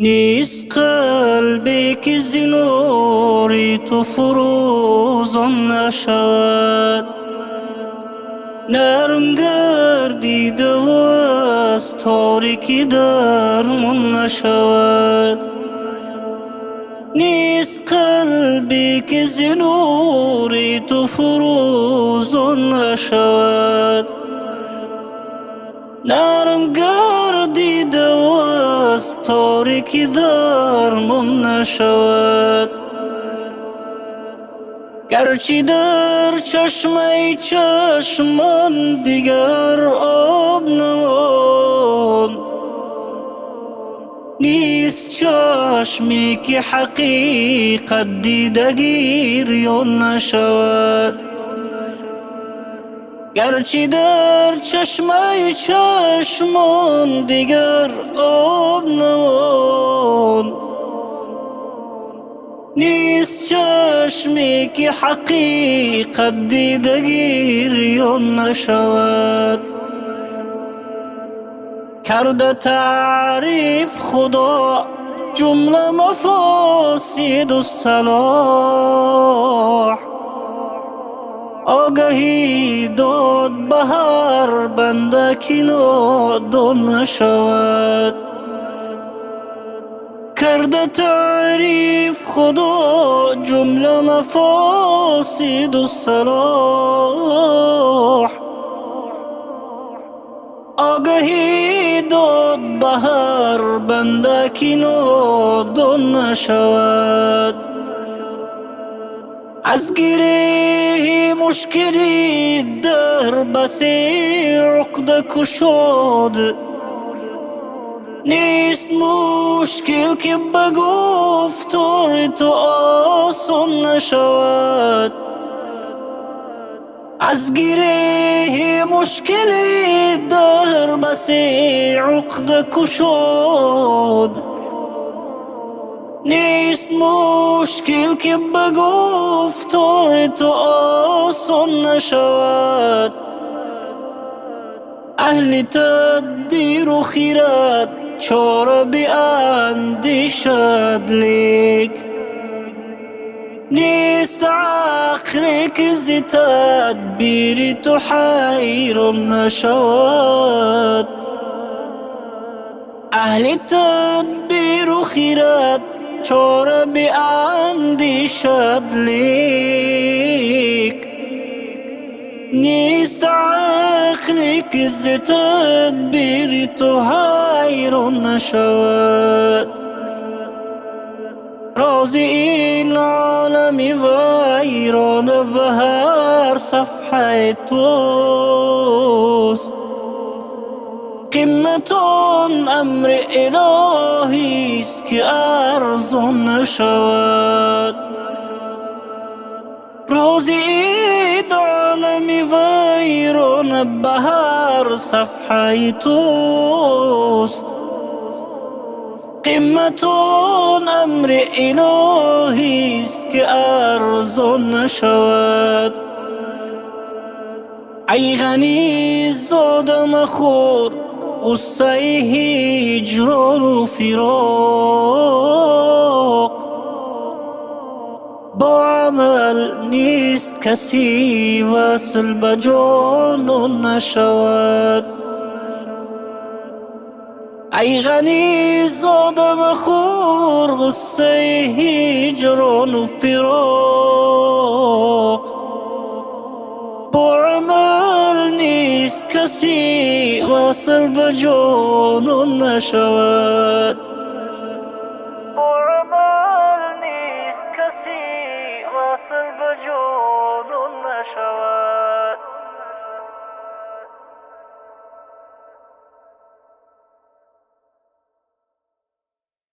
نیست قلبی که زنوری تو فروزان نشود، نرم گردیده و از تاریکی درمان نشود. نیست قلبی که زنوری تو فروزان نشود، نرم گردیده و از تاریکی درمان نشود. گرچه در چشمه چشمان دیگر آب نماند، نیست چشمی که حقیقت دیده گریان نشود. گرچه در چشمه چشمان دیگر آب نماند، نیست چشمی که حقیقت دیده گریان نشود. کرده تعریف خدا جمله مفاسد و صلاح، آگهی داد به هر بنده که نادان نشود. کرده تعریف خدا جمله مفاسد و صلاح، آگهی داد به هر بنده که نادان نشود. از گره مشکلی در بسی عقده کشاد، نیست مشکل که به گفتار تو آسان نشود. از گره مشکلی در بسی عقده کشاد، نیست مشکل که به گفتار تو آسان نشود. اهل تدبیر و خیرت چاره بیندیشد، لیک نیست عقلی که ز تدبیر تو حیران نشود. اهل تدبیر و خیرت چاره بیندیشد، لیک نیست عقلی که ز تدبیر تو حیران نشود. راز این عالم ویران به هر صفحه توست، قمت آن امر الهی است که ارزان نشود. راز این عالم ویران به هر صفحه توست، قمت آن امر الهی است که ارزان نشود. ای غنی زاده مخور غصه هجران و فراق، با عمل نیست کسی وصل به جانان نشود. ای غنی زاده مخور غصه هجران و فراق، با عمل نیست کسی وصل به جانان نشود.